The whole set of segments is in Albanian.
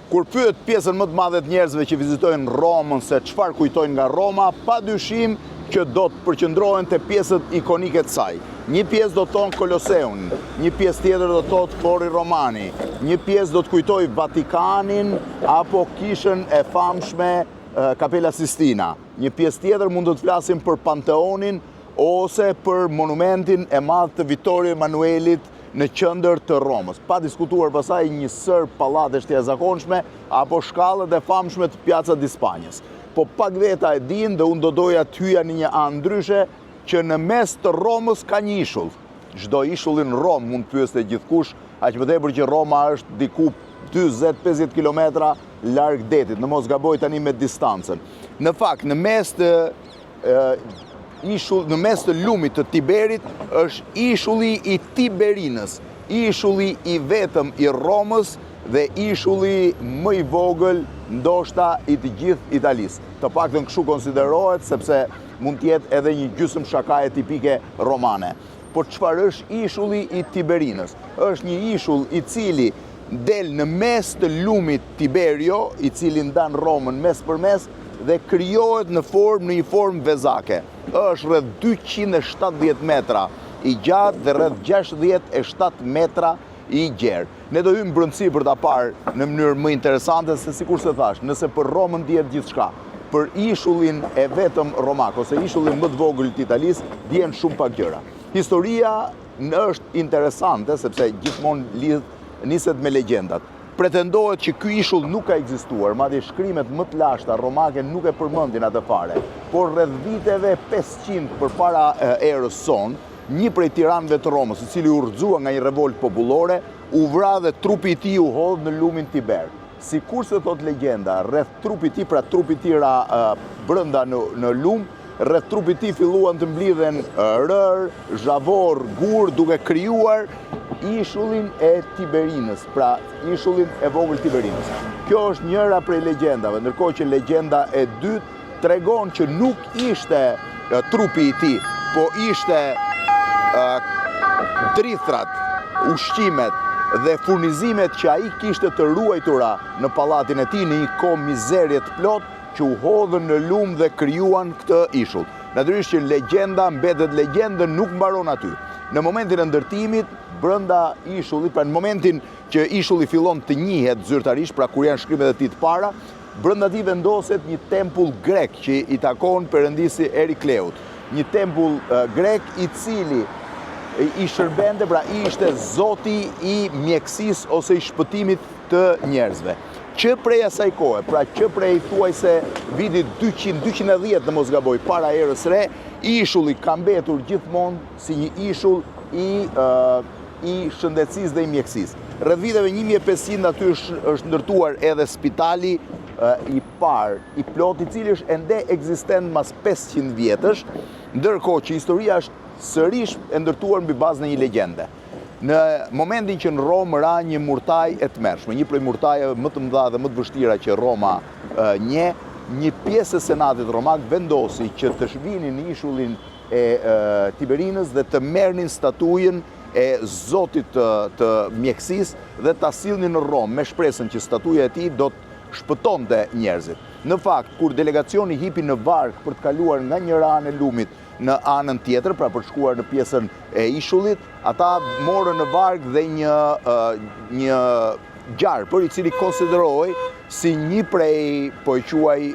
Kur pyet pjesën më të madhe të njerëzve që vizitojnë Romën se çfarë kujtojnë nga Roma, padyshim që do të përqendrohen te pjesët ikonike të saj. Një pjesë do të thonë Koloseun, një pjesë tjetër do të thotë Fori Romani, një pjesë do të kujtojë Vatikanin apo kishën e famshme Kapela Sistina. Një pjesë tjetër mund të flasim për Panteonin ose për monumentin e madh të Vittorio Emanuelit në qendër të Romës. Pa diskutuar pasaj një sër pallatesh të jashtëzakonshme apo shkallët e famshme të Piazza di Spagnas. Po pak veta e din dhe unë do doja të hyja në një anë ndryshe që në mes të Romës ka një ishull. Çdo ishull në Romë mund pyeste gjithkush, aq më tepër që Roma është diku 40-50 kilometra larg detit, në mos gaboj tani me distancën. Në fakt, në mes të lumit të Tiberit është ishulli i Tiberinës, ishulli i vetëm i Romës dhe ishulli më i vogël ndoshta i të gjithë Italisë. Të paktën kështu konsiderohet sepse mund të jetë edhe një gjysmë shakaje tipike romane. Por çfarë është ishulli i Tiberinës? Është një ishull i cili del në mes të lumit Tiberio, i cili ndan Romën mes për mes dhe krijohet në një formë vezake. Është rreth 270 metra i gjatë dhe rreth 67 metra i gjerë. Ne do hyjmë brëndësi për ta parë në mënyrë më interesante se sikur se thash, nëse për Romën dihet gjithçka, për ishullin e vetëm romak ose ishullin më të vogël të Italisë dihen shumë pak gjëra. Historia është interesante sepse gjithmonë niset me legjendat. Pretendohet që ky ishull nuk ka ekzistuar, madje shkrimet më të lashta romake nuk e përmendin atë fare. Por rreth viteve 500 përpara erës sonë, një prej tiranëve të Romës, i cili u rrëzua nga një revolt popullore, u vra dhe trupi i tij u hodh në lumin Tiber. Sikurse thot legjenda, rreth trupit i tij, pra trupi i tij ra brenda në lum, rreth trupit i tij filluan të mblidhen rër, zhavor, gur, duke krijuar ishullin e Tiberinës, pra ishullin e vogël Tiberinës. Kjo është njëra prej legjendave, ndërkohë që legjenda e dytë tregon që nuk ishte trupi i tij, po ishte drithrat, ushqimet dhe furnizimet që ai kishte të ruajtura në pallatin e tij në një kohë mizerje të plot që u hodhën në lum dhe krijuan këtë ishull. Natyrisht që legjenda mbetet legjendë, nuk mbaron aty. Në momentin e ndërtimit, brenda ishullit, pra në momentin që ishulli fillon të njihet zyrtarisht, pra kur janë shkrimet e tij të para, brenda tij vendoset një tempull grek që i takon perëndisi Erikleut. Një tempull grek i cili i shërbente, pra ishte zoti i mjekësisë ose i shpëtimit të njerëzve. Që prej asaj kohe, pra që prej thuajse vitit 200-210 në mos gaboj para erës re, ishulli ka mbetur gjithmonë si një ishull i shëndetësisë dhe i mjekësisë. Rreth viteve 1500 aty është ndërtuar edhe spitali i parë, i plot, i cili është ende ekzistent mas 500 vjetësh, ndërkohë që historia është sërish e ndërtuar mbi bazën e një legjende. Në momentin që në Romë ra një murtaj e tmerrshme, një prej murtajeve më të mëdha dhe më të vështira që Roma një pjesë e senatit romak vendosi që të shvinin në ishullin e Tiberinës dhe të merrnin statujën e zotit të mjekësisë dhe ta sillnin në Romë me shpresën që statuja e tij do të shpëtonte njerëzit. Në fakt, kur delegacioni hipi në varg për të kaluar nga njëra anë e lumit në anën tjetër, pra për shkuar në pjesën e ishullit, ata morën në varg dhe një gjarpër i cili konsiderohej si një prej, po e quaj,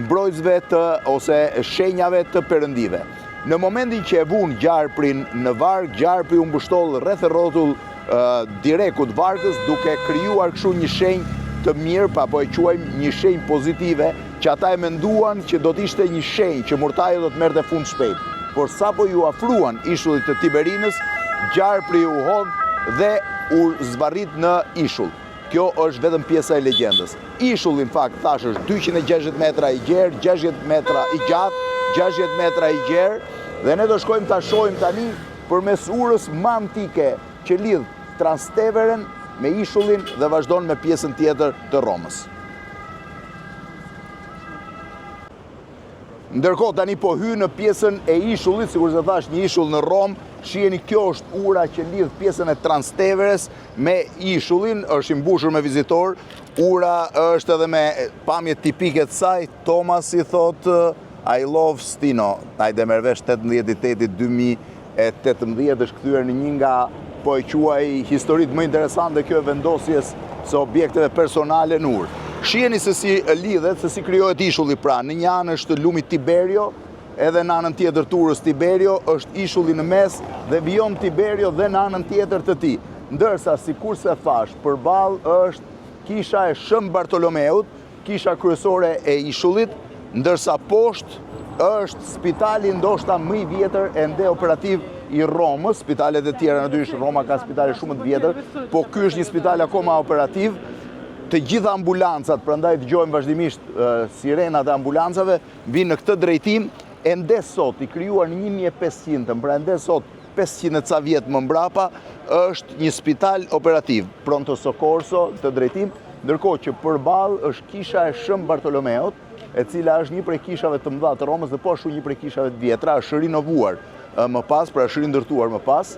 mbrojtësve ose shenjave të perëndive. Në momentin që e vun gjarprin në varg, gjarpri u mbështoll rreth e rrotull direkut vargës, duke krijuar kështu një shenjë të mirë, pa po e quajmë një shenjë pozitive, që ata e menduan që do të ishte një shenjë që murtaja do të merrte fund shpejt. Por sapo ju afruan ishullit të Tiberinës, gjarpri u hodh dhe u zvarrit në ishull. Kjo është vetëm pjesa e legjendës. Ishulli në fakt thash është 260 metra i gjerë, 60 metra i gjatë, 60 metra i gjerë, dhe ne do shkojmë ta shohim tani përmes urës më antike që lidh Transteveren me ishullin dhe vazhdon me pjesën tjetër të Romës. Ndërkohë tani po hy në pjesën e ishullit, sikur se thash, një ishull në Romë Shiheni, kjo është ura që lidh pjesën e Transteveres me ishullin, është i mbushur me vizitor. Ura është edhe me pamje tipike të saj. Thomas i thot I love Stino. Hajde merr vesh 18 tetit 2018 është kthyer në një nga, po e quaj, historitë më interesante kjo e vendosjes së objekteve personale në urë. Shiheni se si lidhet, se si krijohet ishulli pra. Në një anë është lumi Tiberio, edhe në anën tjetër të urës Tiberio, është ishulli në mes dhe vijon Tiberio dhe në anën tjetër të tij. Ndërsa, sikur se thash, përballë është kisha e Shën Bartolomeut, kisha kryesore e ishullit, ndërsa poshtë është spitali ndoshta më i vjetër ende operativ i Romës. Spitalet e tjera në dysh, Roma ka spitale shumë të vjetër, po ky është një spital akoma operativ. Të gjitha ambulancat, prandaj dëgjojmë vazhdimisht sirenat e ambulancave, vinë në këtë drejtim. Ende sot, i krijuar në 1500, pra ende sot 500 ca vjet më mbrapa, është një spital operativ, pronto soccorso, të drejtim, ndërkohë që përballë është kisha e Shën Bartolomeut, e cila është një prej kishave të mëdha të Romës dhe po ashtu një prej kishave të vjetra, është rinovuar më pas, pra është rindërtuar më pas.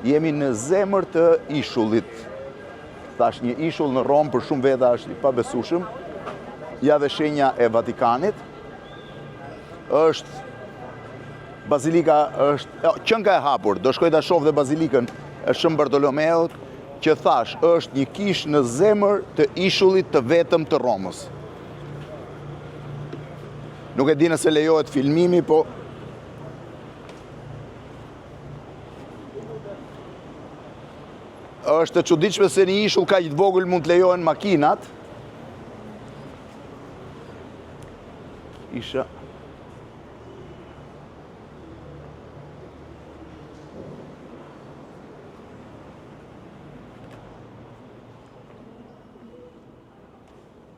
Jemi në zemër të ishullit. Thash, një ishull në Romë për shumë veta është i pabesueshëm. Ja dhe shenja e Vatikanit. Është bazilika, është qënka e hapur. Do shkoj ta shoh dhe bazilikën e Shën Bartolomeut, që thash, është një kishë në zemër të ishullit të vetëm të Romës. Nuk e di nëse lejohet filmimi, po është e çuditshme se një ishull kaq të vogël mund të lejohen makinat. Isha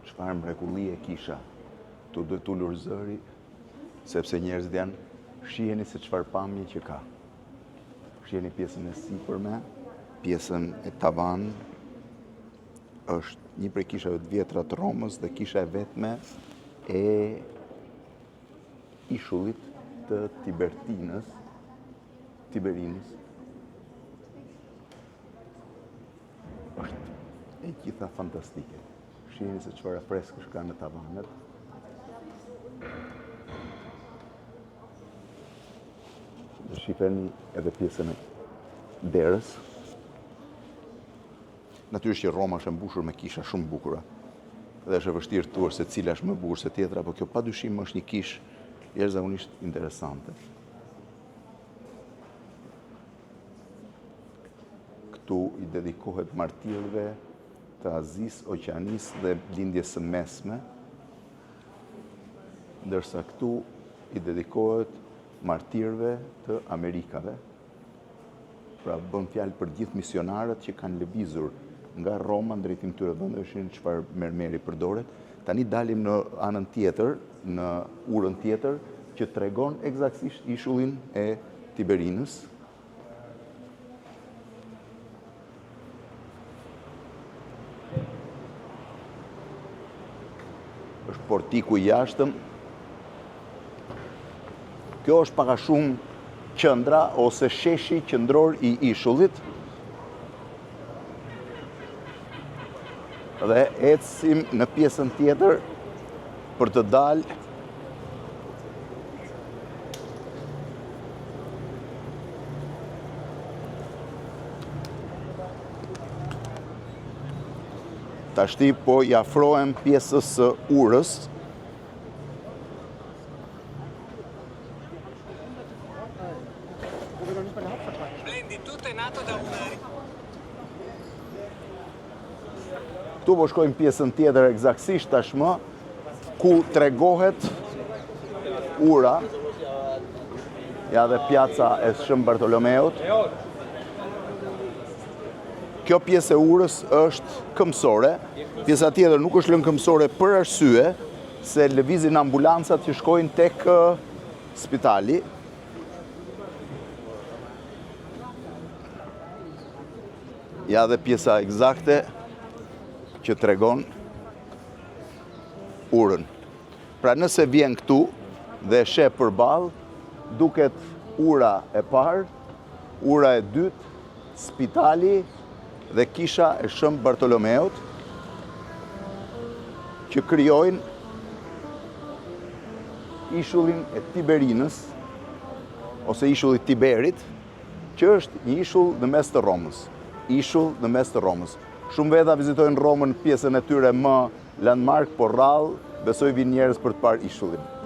çfarë mrekullie kisha. Tu duhet ullur zëri, sepse njerëzit janë, shiheni se çfarë pamje që ka. Shiheni pjesën e sipërme, pjesën e tavan, është një prej kishave të vjetra të Romës dhe kisha e vetme e ishullit të Tiberinës. Është e gjitha fantastike. Shiheni se çfarë freskësh ka në tavanet. Dhe shifeni edhe pjesën e derës. Natyrisht që Roma është e mbushur me kisha shumë bukura. Dhe është e vështirë të thuash se cila është më bukur se tjetra, por kjo padyshim është një kishë jashtëzakonisht interesante. Këtu i dedikohet martirëve të Azis, Oqeanis dhe lindjes së mesme, ndërsa këtu i dedikohet martirëve të Amerikave. Pra bën fjalë për gjithë misionarët që kanë lëvizur nga Roma në drejtim këtyre vendeve, çfarë mermeri përdoret. Tani dalim në anën tjetër, në urën tjetër, që tregon eksaktësisht ishullin e Tiberinës. Është portiku i jashtëm. Kjo është pak a shumë qendra ose sheshi qendror i ishullit. Dhe ecim në pjesën tjetër për të dalë tashti po i afrohem pjesës së urës. Këtu po shkojmë pjesën tjetër eksaktësisht tashmë, ku tregohet ura, ja dhe pjaca e Shën Bartolomeut. Kjo pjesë e urës është këmbësore, pjesa tjetër nuk është lënë këmbësore për arsye se lëvizin ambulancat që shkojnë tek spitali. Ja dhe pjesa eksakte që tregon urën. Pra nëse vjen këtu dhe sheh përballë, duket ura e parë, ura e dytë, spitali dhe kisha e Shën Bartolomeut, që krijojnë ishullin e Tiberinës, ose ishulli Tiberit, që është një ishull në mes të Romës. Ishull në mes të Romës. Shumë veta vizitojnë Romën pjesën e tyre më landmark, por rrallë besoj vinë njerëz për të parë ishullin.